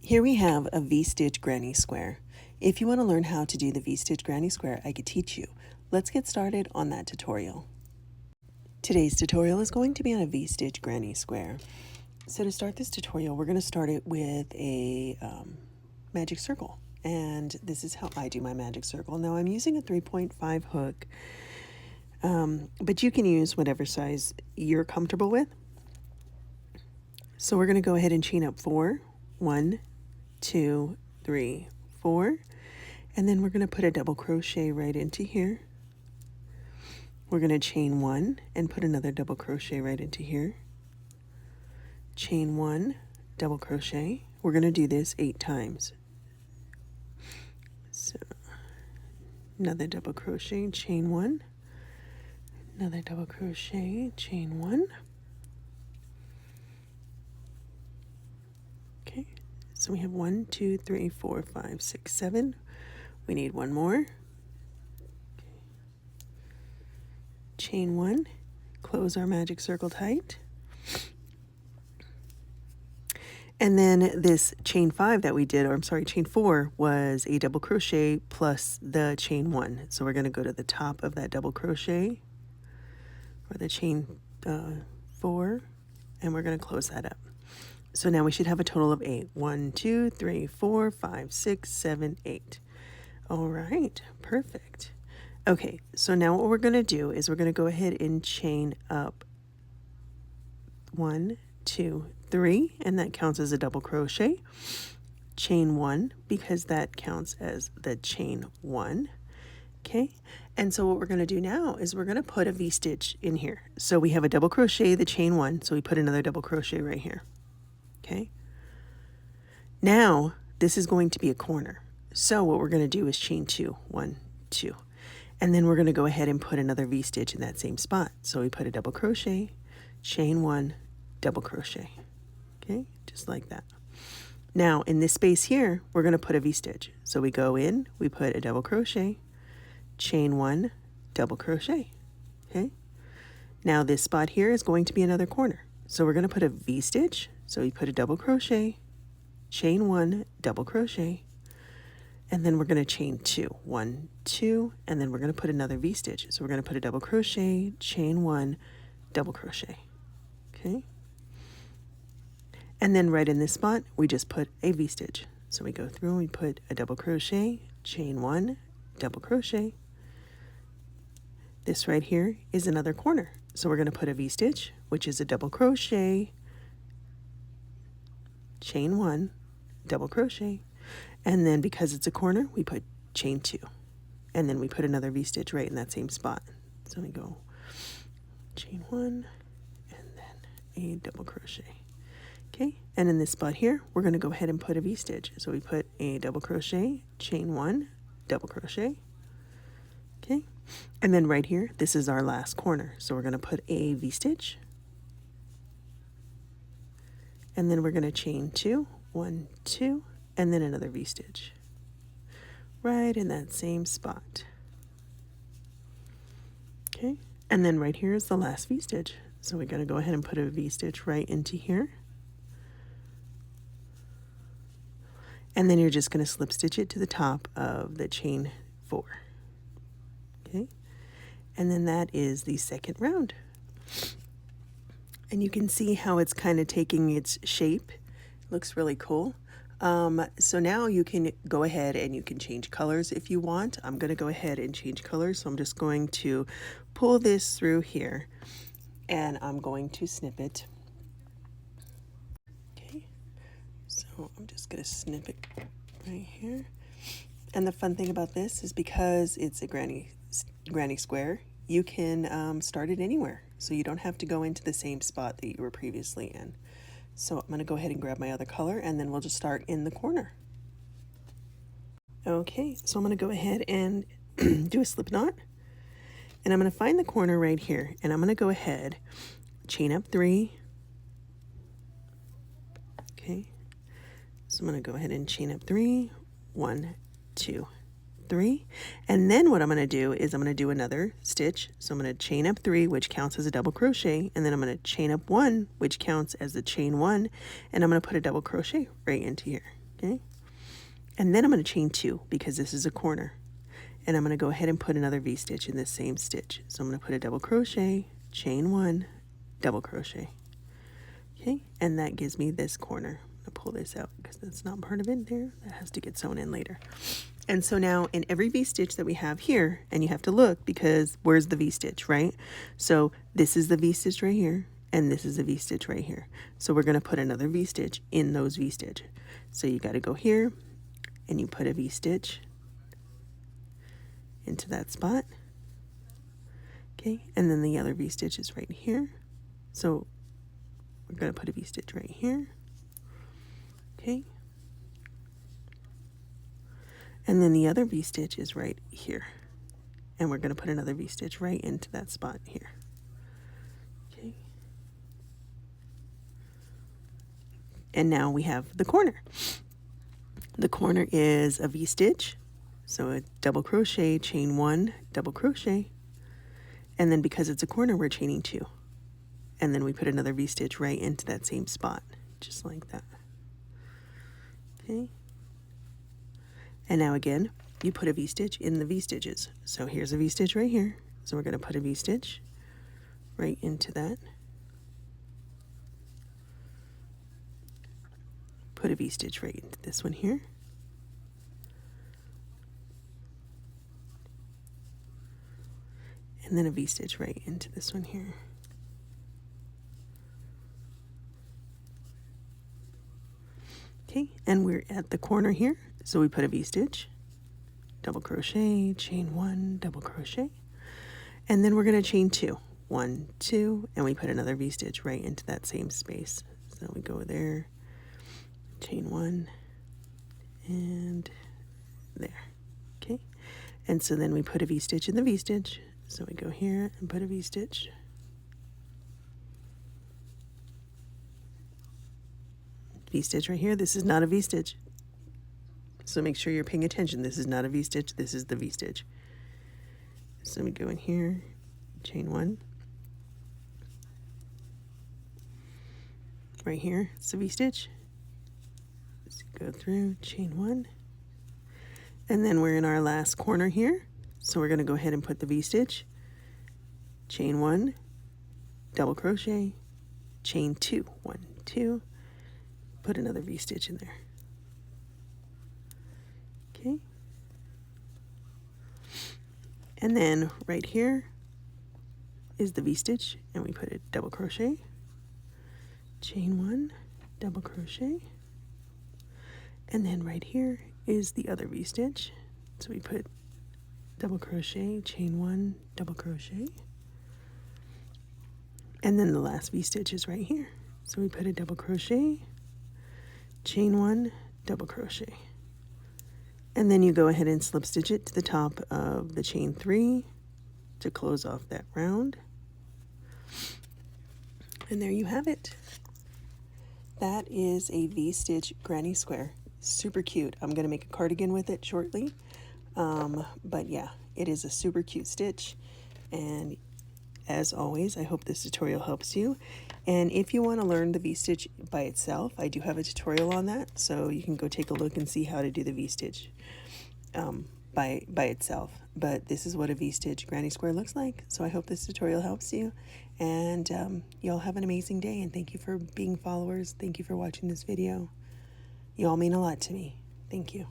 Here we have a V-stitch granny square. If you want to learn how to do the V-stitch granny square, I could teach you. Let's get started on that tutorial. Today's tutorial is going to be on a V-stitch granny square. So to start this tutorial, we're going to start it with a magic circle. And this is how I do my magic circle. Now I'm using a 3.5 hook, but you can use whatever size you're comfortable with. So we're going to go ahead and chain up 4, 1, 2, 3, 4, and then we're going to put a double crochet right into here. We're going to chain 1 and put another double crochet right into here. Chain 1, double crochet. We're going to do this 8 times. So another double crochet, chain 1, another double crochet, chain 1. Okay, so we have 1, 2, 3, 4, 5, 6, 7. We need one more. Okay. Chain 1, close our magic circle tight. And then this chain 5 that we did, or I'm sorry, chain 4 was a double crochet plus the chain 1. So we're going to go to the top of that double crochet, or the chain 4, and we're going to close that up. So now we should have a total of 8. 1, 2, 3, 4, 5, 6, 7, 8. All right, perfect. Okay, so now what we're going to do is we're going to go ahead and chain up 1, 2, 3, and that counts as a double crochet. Chain 1, because that counts as the chain 1. Okay, and so what we're going to do now is we're going to put a V-stitch in here. So we have a double crochet, the chain 1, so we put another double crochet right here. Okay, now this is going to be a corner. So what we're going to do is chain 2, 1, 2, and then we're going to go ahead and put another V-stitch in that same spot. So we put a double crochet, chain 1, double crochet. Okay, just like that. Now in this space here, we're going to put a V-stitch. So we go in, we put a double crochet, chain 1, double crochet. Okay, now this spot here is going to be another corner. So we're going to put a V-stitch. So we put a double crochet, chain 1, double crochet, and then we're going to chain 2, 1, 2, and then we're going to put another V-stitch. So we're going to put a double crochet, chain 1, double crochet. Okay, and then right in this spot, we just put a V-stitch. So we go through and we put a double crochet, chain 1, double crochet. This right here is another corner. So we're going to put a V-stitch, which is a double crochet, chain 1, double crochet, and then because it's a corner, we put chain 2, and then we put another V-stitch right in that same spot. So we go chain 1, and then a double crochet. Okay, and in this spot here, we're going to go ahead and put a V-stitch. So we put a double crochet, chain 1, double crochet. Okay, and then right here, this is our last corner. So we're going to put a V-stitch, and then we're going to chain 2, 1, 2, and then another V-stitch right in that same spot. Okay, and then right here is the last V-stitch. So we're going to go ahead and put a V-stitch right into here. And then you're just going to slip stitch it to the top of the chain 4. Okay, and then that is the second round. And you can see how it's kind of taking its shape. Looks really cool. So now you can go ahead and you can change colors if you want. I'm going to go ahead and change colors. So I'm just going to pull this through here and I'm going to snip it. Okay, so I'm just going to snip it right here. And the fun thing about this is because it's a granny square, you can start it anywhere. So you don't have to go into the same spot that you were previously in. So I'm going to go ahead and grab my other color and then we'll just start in the corner. Okay, so I'm going to go ahead and do a slip knot. And I'm going to find the corner right here. And I'm going to go ahead, chain up 3. Okay, so I'm going to go ahead and chain up 3. 1, 2, 3, and then what I'm going to do is I'm going to do another stitch. So I'm going to chain up 3, which counts as a double crochet, and then I'm going to chain up 1, which counts as the chain 1, and I'm going to put a double crochet right into here. Okay, and then I'm going to chain 2 because this is a corner, and I'm going to go ahead and put another V-stitch in this same stitch. So I'm going to put a double crochet, chain 1, double crochet. Okay, and that gives me this corner. I'm going to pull this out because that's not part of it there. That has to get sewn in later. And so now in every V-stitch that we have here, and you have to look because where's the V-stitch, right? So this is the V-stitch right here, and this is a V-stitch right here. So we're going to put another V-stitch in those V-stitch. So you got to go here, and you put a V-stitch into that spot. Okay, and then the other V-stitch is right here. So we're going to put a V-stitch right here. Okay. And then the other V-stitch is right here. And we're going to put another V-stitch right into that spot here. Okay. And now we have the corner. The corner is a V-stitch. So a double crochet, chain 1, double crochet. And then because it's a corner, we're chaining 2. And then we put another V-stitch right into that same spot, just like that. Okay. And now again, you put a V-stitch in the V-stitches. So here's a V-stitch right here. So we're going to put a V-stitch right into that. Put a V-stitch right into this one here. And then a V-stitch right into this one here. Okay, and we're at the corner here, so we put a V-stitch, double crochet, chain 1, double crochet, and then we're going to chain 2, 1, 2, and we put another V-stitch right into that same space. So we go there, chain 1, and there. Okay, and so then we put a V-stitch in the V-stitch. So we go here and put a V-stitch. V-stitch right here. This is not a V-stitch. So make sure you're paying attention. This is not a V-stitch. This is the V-stitch. So we go in here, chain 1. Right here, it's a V-stitch. So go through, chain 1. And then we're in our last corner here. So we're going to go ahead and put the V-stitch, chain 1, double crochet, chain 2, 1, 2. Put another V-stitch in there. Okay. And then right here is the V-stitch, and we put a double crochet, chain 1, double crochet, and then right here is the other V-stitch. So we put double crochet, chain 1, double crochet, and then the last V-stitch is right here. So we put a double crochet, chain 1, double crochet, and then you go ahead and slip stitch it to the top of the chain 3 to close off that round. And there you have it. That is a V-stitch granny square. Super cute. I'm going to make a cardigan with it shortly. But yeah, it is a super cute stitch. And as always, I hope this tutorial helps you. And if you want to learn the V-stitch by itself, I do have a tutorial on that. So you can go take a look and see how to do the V-stitch by itself. But this is what a V-stitch granny square looks like. So I hope this tutorial helps you. And y'all have an amazing day. And thank you for being followers. Thank you for watching this video. You all mean a lot to me. Thank you.